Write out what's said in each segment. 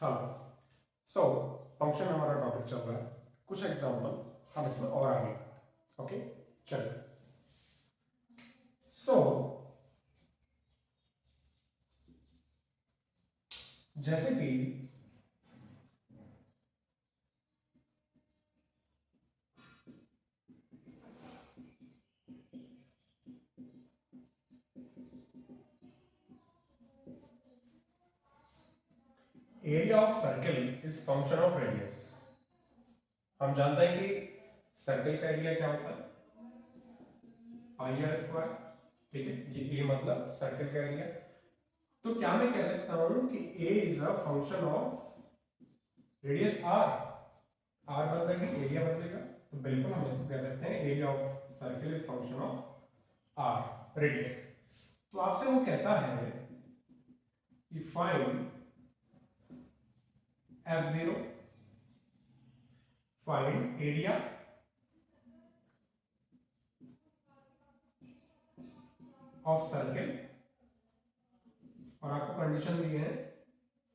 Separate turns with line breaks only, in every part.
हाँ, so function हमारा topic चल रहा है, कुछ एग्जांपल हम इसमें और आगे। ओके, चलिए। सो जैसे कि area of circle is function of radius. हम जानते हैं कि सर्कल का एरिया क्या होता है, पाई आर स्क्वायर। ठीक है, ये मतलब सर्कल का एरिया। तो क्या मैं कह सकता हूं कि A is a function of radius R. R बदलेगा, एरिया बदलेगा, तो बिल्कुल हम इसको कह सकते हैं area of circle is function of R, radius. तो आपसे वो कहता है कि find F0, find area of circle, और आपको कंडीशन दी है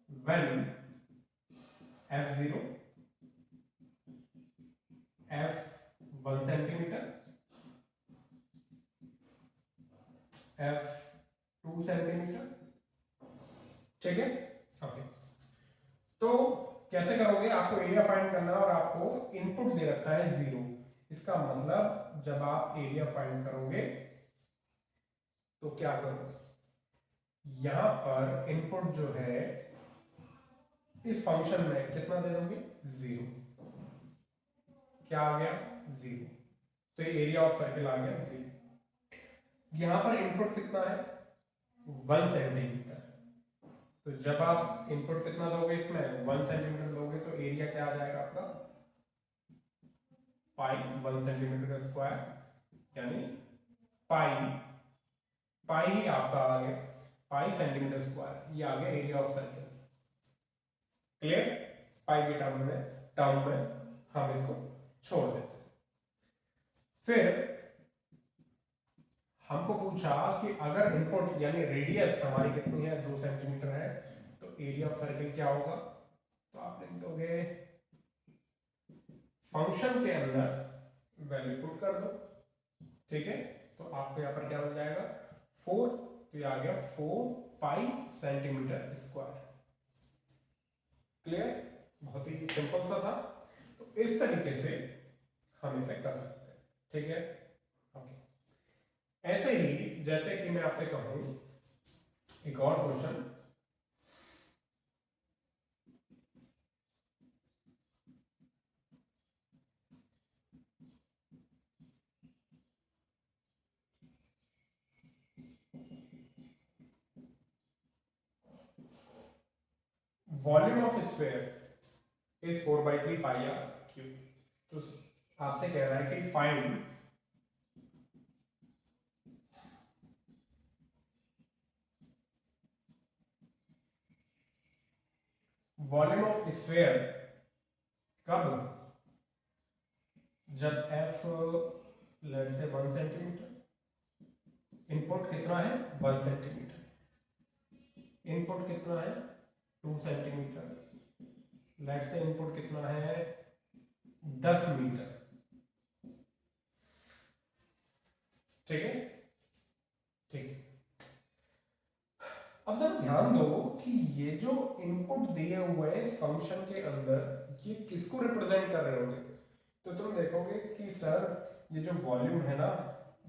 when F0 F 1 centimetre, F 2 centimetre. ठीक है, ओके। तो कैसे करोगे, आपको एरिया फाइंड करना है और आपको इनपुट दे रखा है 0। इसका मतलब जब आप एरिया फाइंड करोगे तो क्या करोगे, यहां पर इनपुट जो है इस फंक्शन में कितना दे दोगे, 0। क्या आ गया, 0। तो ये एरिया ऑफ सर्कल आ गया 0। यहां पर इनपुट कितना है, 1 सेंटीमीटर। तो जब आप इनपुट कितना दोगे इसमें, 1 सेंटीमीटर दोगे, तो एरिया क्या आ जाएगा आपका, पाई 1 सेंटीमीटर का स्क्वायर, यानी पाई पाई ही आपका आ गया, पाई सेंटीमीटर स्क्वायर। ये आ गया एरिया ऑफ सर्कल। क्लियर, पाई के टर्म में हम इसको छोड़ देते हैं। फिर हमको पूछा कि अगर इनपुट यानी रेडियस हमारी कितनी है, 2 सेंटीमीटर है, तो एरिया ऑफ सर्कल क्या होगा। तो आप लिख दोगे फंक्शन के अंदर वैल्यू पुट कर दो। ठीक है, तो आपको यहां पर क्या मिल जाएगा, 4। तो ये आ गया 4 पाई सेंटीमीटर स्क्वायर। क्लियर, बहुत ही सिंपल सा था। तो इस तरीके से हम इसे कर सकते हैं। ठीक है, ओके। ऐसे ही जैसे कि मैं आपसे कहूं एक और question, volume of sphere is 4/3 pi r cube. तो आपसे कह रहा है कि फाइंड वॉल्यूम ऑफ स्फीयर कब, जब f लेट से 1 सेंटीमीटर, इनपुट कितना है 1 सेंटीमीटर, इनपुट कितना है 2 सेंटीमीटर, लेट से इनपुट कितना है 10 मीटर। ठीक है, ठीक है। अब जरा ध्यान दो कि ये जो इनपुट दिए हुए हैं इस फंक्शन के अंदर, ये किसको रिप्रेजेंट कर रहे होंगे। तो तुम देखोगे कि सर ये जो वॉल्यूम है ना,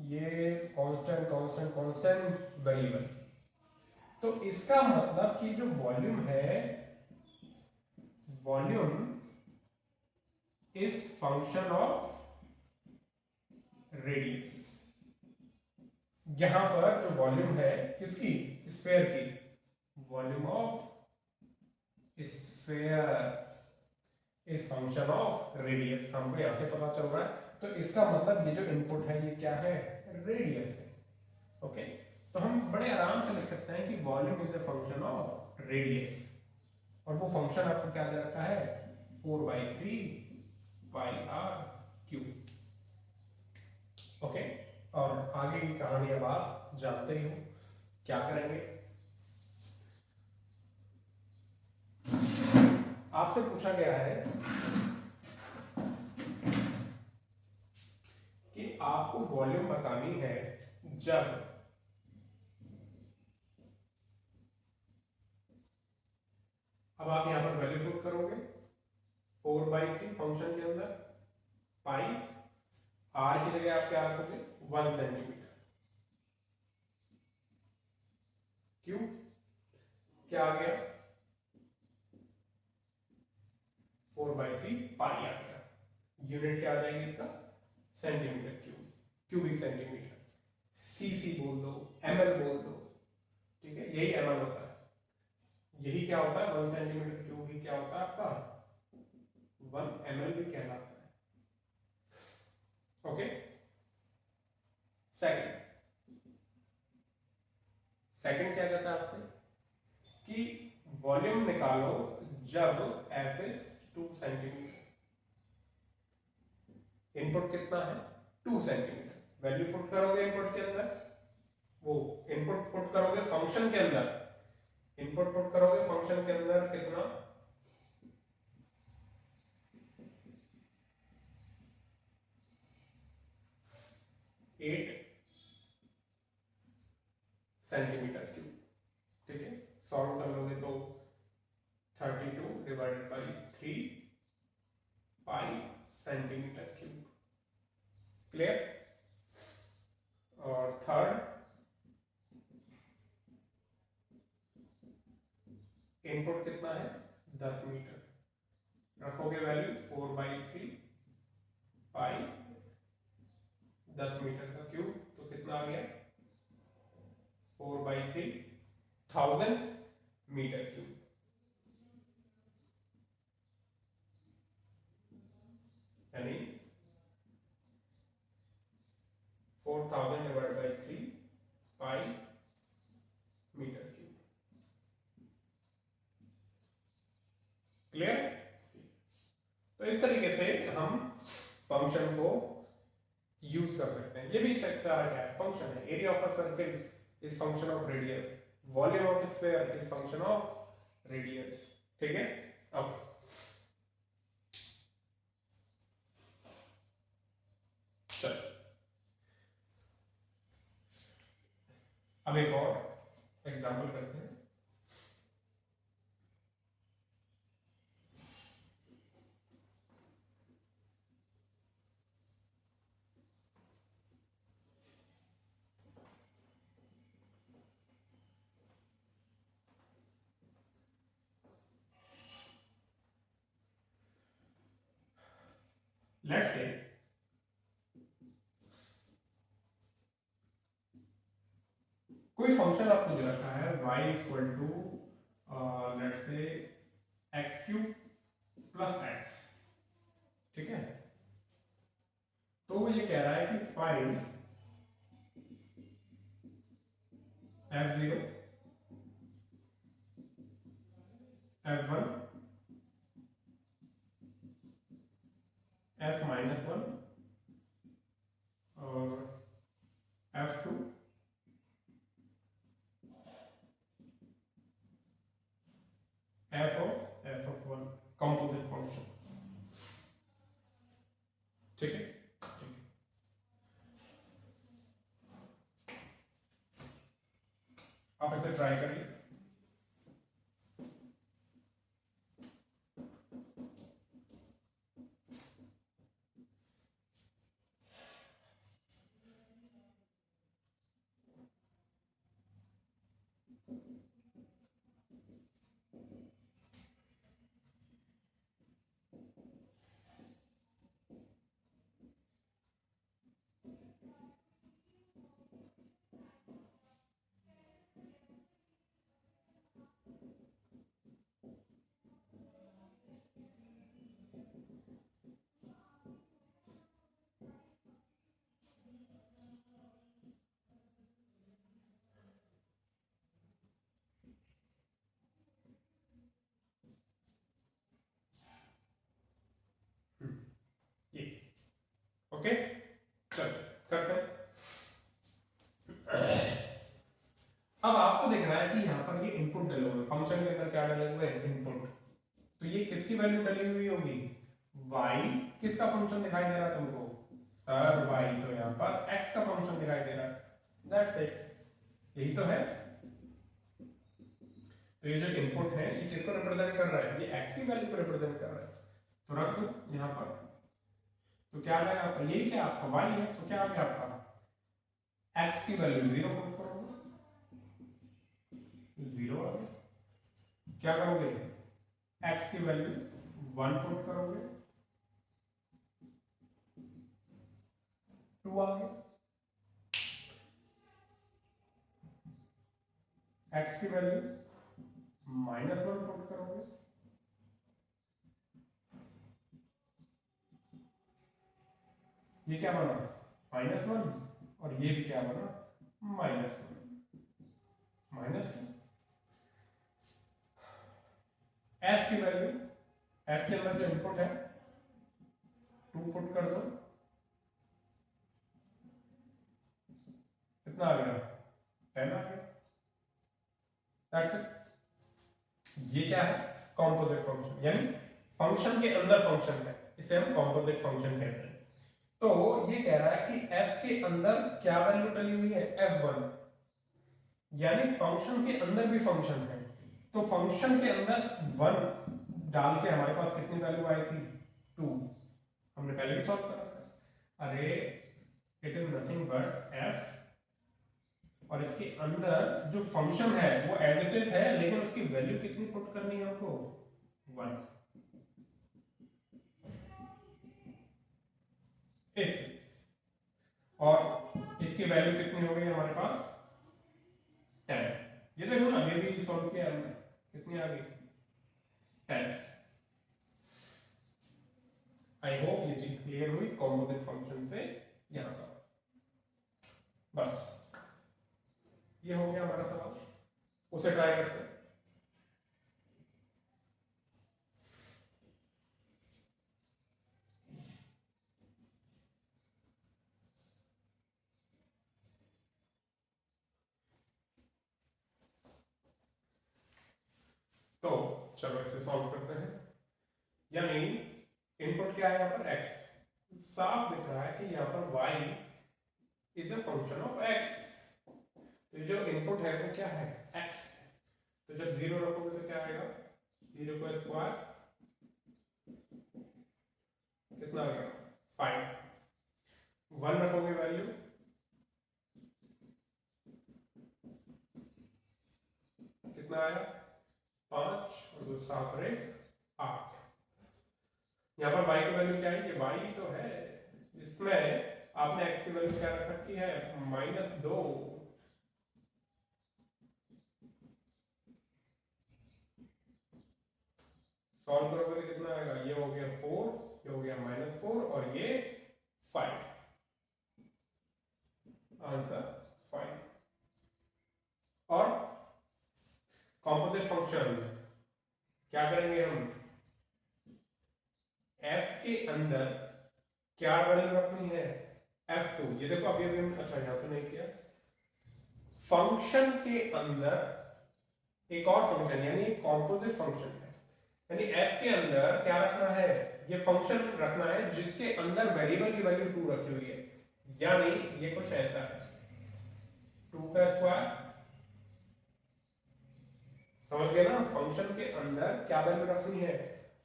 ये कांस्टेंट कांस्टेंट कांस्टेंट वेरिएबल। तो इसका मतलब कि जो वॉल्यूम है, volume is function of radius. यहां पर जो वॉल्यूम है किसकी, स्फीयर की, volume of sphere is function of radius. हमको यहां से पता चल रहा है। तो इसका मतलब ये जो इनपुट है ये क्या है, रेडियस है। ओके, तो हम बड़े आराम से लिख सकते हैं कि volume is a function of radius, और वो फंक्शन आपको क्या दे रखा है, 4/3 पाई आर क्यूब। ओके, और आगे की कहानी अब आप जानते ही हो क्या करेंगे। आपसे पूछा गया है कि आपको वॉल्यूम बतानी है जब अब आप यहां पर वैल्यू पुट करोगे 4/3 फंक्शन के अंदर पाई आर की जगह आप क्या रखोगे 1 सेंटीमीटर। क्यों क्या आ गया 4/3 पाई आ गया। यूनिट क्या आ जाएगी इसका सेंटीमीटर क्यूबिक सेंटीमीटर। सीसी बोल दो एमएल बोल दो, ठीक है यही एमएल होता है। यही क्या होता है 1 सेंटीमीटर क्यूब ही क्या होता है आपका 1 ml भी कहलाता है। ओके सेकंड क्या कहता है आपसे कि वॉल्यूम निकालो जब एफ इज 2 सेंटीमीटर। इनपुट कितना है 2 सेंटीमीटर। वैल्यू पुट करोगे इनपुट के अंदर, वो इनपुट पुट करोगे फंक्शन के अंदर, इनपुट पुट करोगे फंक्शन के अंदर कितना 8 सेंटीमीटर क्यूब, ठीक है। सॉल्व कर लोगे तो 32 divided by 3 pi centimetre cube. Clear. और थर्ड इनपुट कितना है 10 मीटर, रखोगे वैल्यू 4/3 पाई 10 मीटर का क्यूब, तो कितना आ गया 4/3 1000 मीटर क्यूब। यानी 4000 divide by 3 pi metre cube. Clear. तो इस तरीके से हम फंक्शन को यूज कर सकते हैं। ये भी क्या है फंक्शन है। Area of a circle is function of radius, volume of sphere is function of radius, ठीक है। अब चल अब एक और एग्जांपल करते हैं। लेट्स से कोई फंक्शन आपको दे रखा है y equal to let's say x³ plus x, ठीक है। तो ये कह रहा है कि फाइंड f0 f1 f-1 और f2 f(1) कंपोजिट फंक्शन, ठीक है। आप इसे ट्राई करिए। ये ओके चल करते हैं। अब आपको दिख रहा है कि यहाँ पर ये इनपुट डले हुए फंक्शन के अंदर क्या डले हुए हैं इनपुट। तो ये किसकी वैल्यू डली हुई होगी, y किसका फंक्शन दिखाई दे रहा है तुमको, सर y तो यहाँ पर x का फंक्शन दिखाई दे रहा है, दैट्स इट, यही तो है। तो ये जो इनपुट है ये किसको रिप्रेजेंट कर रहा है, ये x की वैल्यू को रिप्रेजेंट कर रहा है, तो रख दो यहाँ पर। तो क्या आ जाएगा आपका, यही क्या आपका y है, तो क्या आ गया आपका x की वैल्यू 0 पुट करोगे, 0 आ गया। क्या करोगे, x की वैल्यू 1 पुट करोगे, 2 आ गया। x की वैल्यू -1 पुट करोगे, ये क्या बना -1, और ये भी क्या बना -1, -2। f की वैल्यू, f के अंदर जो इनपुट है 2 पुट कर दो, कितना आ गया 10 आ गया, दैट्स इट। ये क्या है, कॉम्पोजिट फंक्शन, यानी फंक्शन के अंदर फंक्शन है, इसे हम कॉम्पोजिट फंक्शन कहते हैं। तो ये कह रहा है कि f के अंदर क्या वैल्यू डली हुई है, f1, यानी फंक्शन के अंदर भी फंक्शन है, तो फंक्शन के अंदर 1 डाल के हमारे पास कितनी वैल्यू आई थी 2, हमने पहले भी सॉल्व करा था। अरे it is nothing but f, और इसके अंदर जो फंक्शन है वो एज इट इज है, लेकिन उसकी वैल्यू कितनी पुट करनी है हमको 1, इस, और इसकी वैल्यू कितनी हो गई हमारे पास 10। ये देखो ना, ये भी सॉल्व किया हमने, कितनी आ गई 10। आई होप ये चीज क्लियर हुई कॉम्पोजिट फंक्शन से यहां पर। बस ये हो गया हमारा सवाल, उसे ट्राई करते हैं। तो चलो इसे सॉल्व करते हैं, यानी इनपुट क्या है यहाँ पर x, साफ दिख रहा है कि यहाँ पर y is a function of x, तो जो इनपुट है वो क्या है x, तो जब 0 रखोगे तो क्या आएगा, 0 का स्क्वायर कितना आ गया 5, 1 रखोगे वैल्यू कितना आया 5, और 2 7 और 1 8। यहाँ पर y की वैल्यू क्या है, ये y तो है, इसमें आपने x की वैल्यू क्या रख रखी है -2, सॉल्व करोगे तो कितना आएगा, ये हो गया 4, ये हो गया -4, और ये 5, आंसर 5। और कॉम्पोजिट फंक्शन क्या करेंगे हम, f के अंदर क्या वैल्यू रखनी है f2, ये देखो अभी अभी हम, अच्छा यहाँ तो नहीं किया, फंक्शन के अंदर एक और फंक्शन, यानी कॉम्पोजिट फंक्शन है, यानी f के अंदर क्या रखना है, ये फंक्शन रखना है जिसके अंदर वेरिएबल की वैल्यू 2 रखी हुई है, यानी ये कुछ ऐसा है 2 का स्क्वायर, समझ गए ना, फंक्शन के अंदर क्या वैल्यू रखनी है,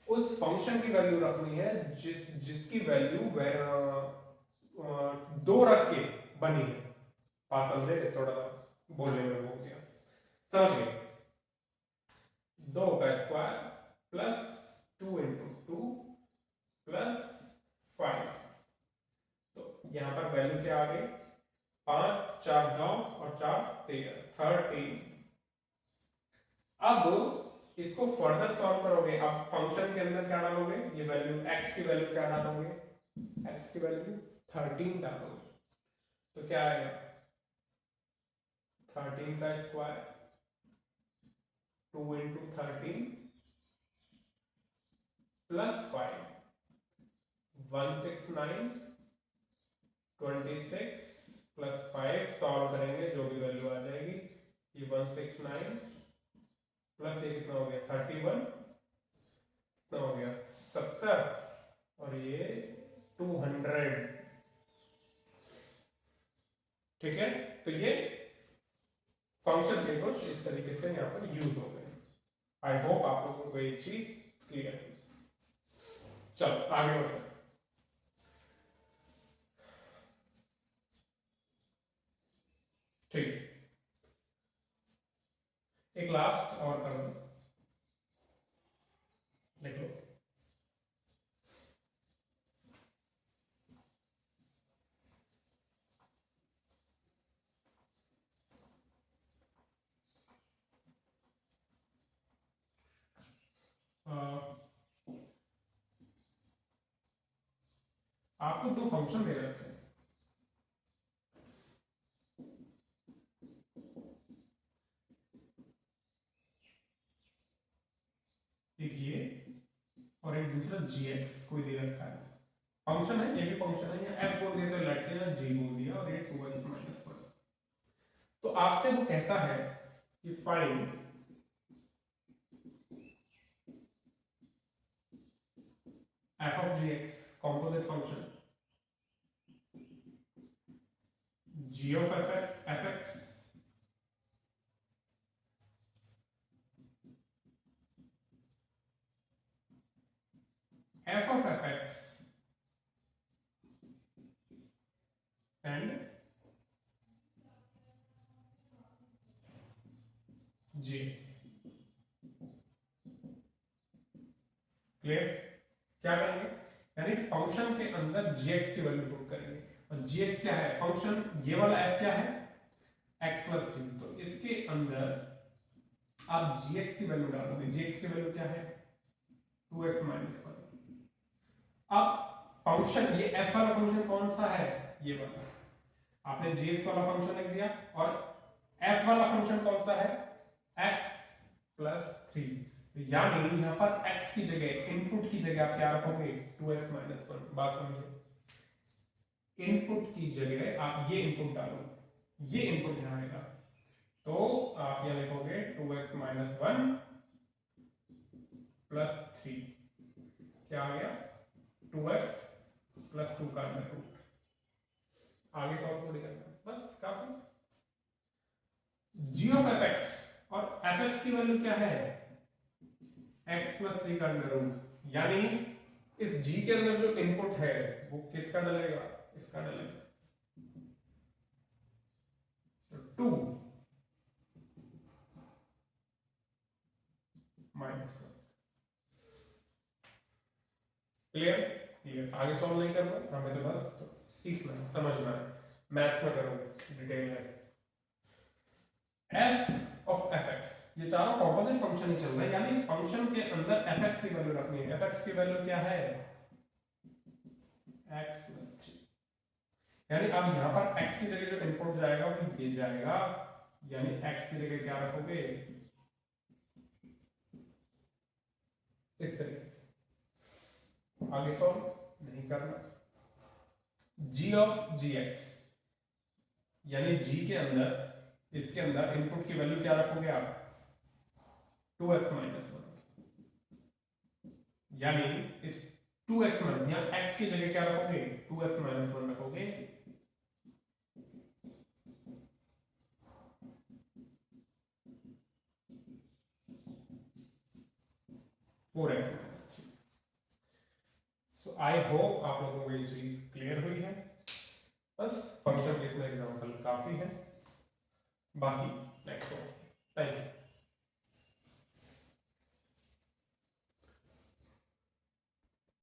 उस फंक्शन की वैल्यू रखनी है जिसकी वैल्यू 2 रख के बनी है। बात समझे, थोड़ा बोलने में हो गया, समझ गए, 2 का स्क्वायर प्लस 2 इंटू 2 प्लस 5, तो यहां पर वैल्यू क्या आ गई 5 4 9 और 4 13। अब इसको फर्दर सॉल्व करोगे, अब फंक्शन के अंदर क्या डालोगे, ये वैल्यू x की वैल्यू क्या डालोगे, x की वैल्यू 13 डालोगे, तो क्या आएगा 13 का square 2 into 13 plus 5, 169 26 plus 5, solve करेंगे जो भी वैल्यू आ जाएगी, ये 169 प्लस ये कितना हो गया 31, कितना हो गया 70 और ये 200। ठीक है, तो ये फंक्शन के कुछ इस तरीके से यहाँ पर यूज हो गए। आई होप आप लोगों को एक चीज क्लियर है। चलो आगे बढ़ते हैं। ठीक, एक लास्ट और कर दो, लिख लो। आपको दो फंक्शन दे रखे हैं, एक ये और एक दूसरा gx कोई दे रखा है। फंक्शन है, ये भी फंक्शन है, या f बोल दिया तो लेट्स से g बोल दिया और ये 2x माइनस 1। तो आपसे वो कहता है कि find f of gx composite function g of fx f of fx and g। Clear? क्या करेंगे, यानी फंक्शन के अंदर gx की वैल्यू पुट करेंगे, और gx क्या है, फंक्शन ये वाला f क्या है, x प्लस 3। तो इसके अंदर आप gx की वैल्यू डालोगे, gx की वैल्यू क्या है 2x माइनस 1। अब फंक्शन ये f वाला फंक्शन कौन सा है, ये वाला, आपने gx वाला फंक्शन लिख दिया, और f वाला फंक्शन कौन सा है x प्लस 3। यानी यहाँ पर x की जगह, इनपुट की जगह आप क्या रखोगे 2x माइनस 1। बात समझो, इनपुट की जगह आप ये इनपुट डालोगे, ये इनपुट यहाँ आएगा, तो आप यहाँ लिखोगे 2x माइनस 1 प्लस 3। क्या आ गया 2x प्लस 2 का अंडर रूट। आगे सॉल्व थोड़ी करना, बस काफी। g ऑफ fx, और fx की वैल्यू क्या है x प्लस 3 का अंडर रूट, यानी इस g के अंदर जो इनपुट है वो किसका डलेगा, इसका डलेगा, तो 2 माइनस 1। क्लियर? क्लियर। आगे सॉल्व नहीं करना हमें, तो बस सीखना है, समझना है, मैथ्स में करोगे, डिटेल है। f ऑफ fx, ये चारों कॉम्पोजिट फंक्शन ही चल रहे हैं, यानी इस फंक्शन के अंदर fx की वैल्यू रखनी है। fx की वैल्यू क्या है x प्लस 3, यानी अब यहाँ पर x की जगह जो इनपुट जाएगा वो ये जाएगा, यानी x की जगह क्या रखोगे इस तरीके से। आगे सॉल्व नहीं करना। g ऑफ gx, यानी g के अंदर, इसके अंदर इनपुट की वैल्यू क्या रखोगे आप 2x माइनस 1, यानी इस 2x माइनस, यहाँ x की जगह क्या रखोगे 2x माइनस 1 रखोगे, four x minus 3। So I hope आप लोगों को ये चीज क्लियर हुई है। बस फंक्शन के इतना एग्जाम्पल काफी है, बाकी नेक्स्ट। Thank you.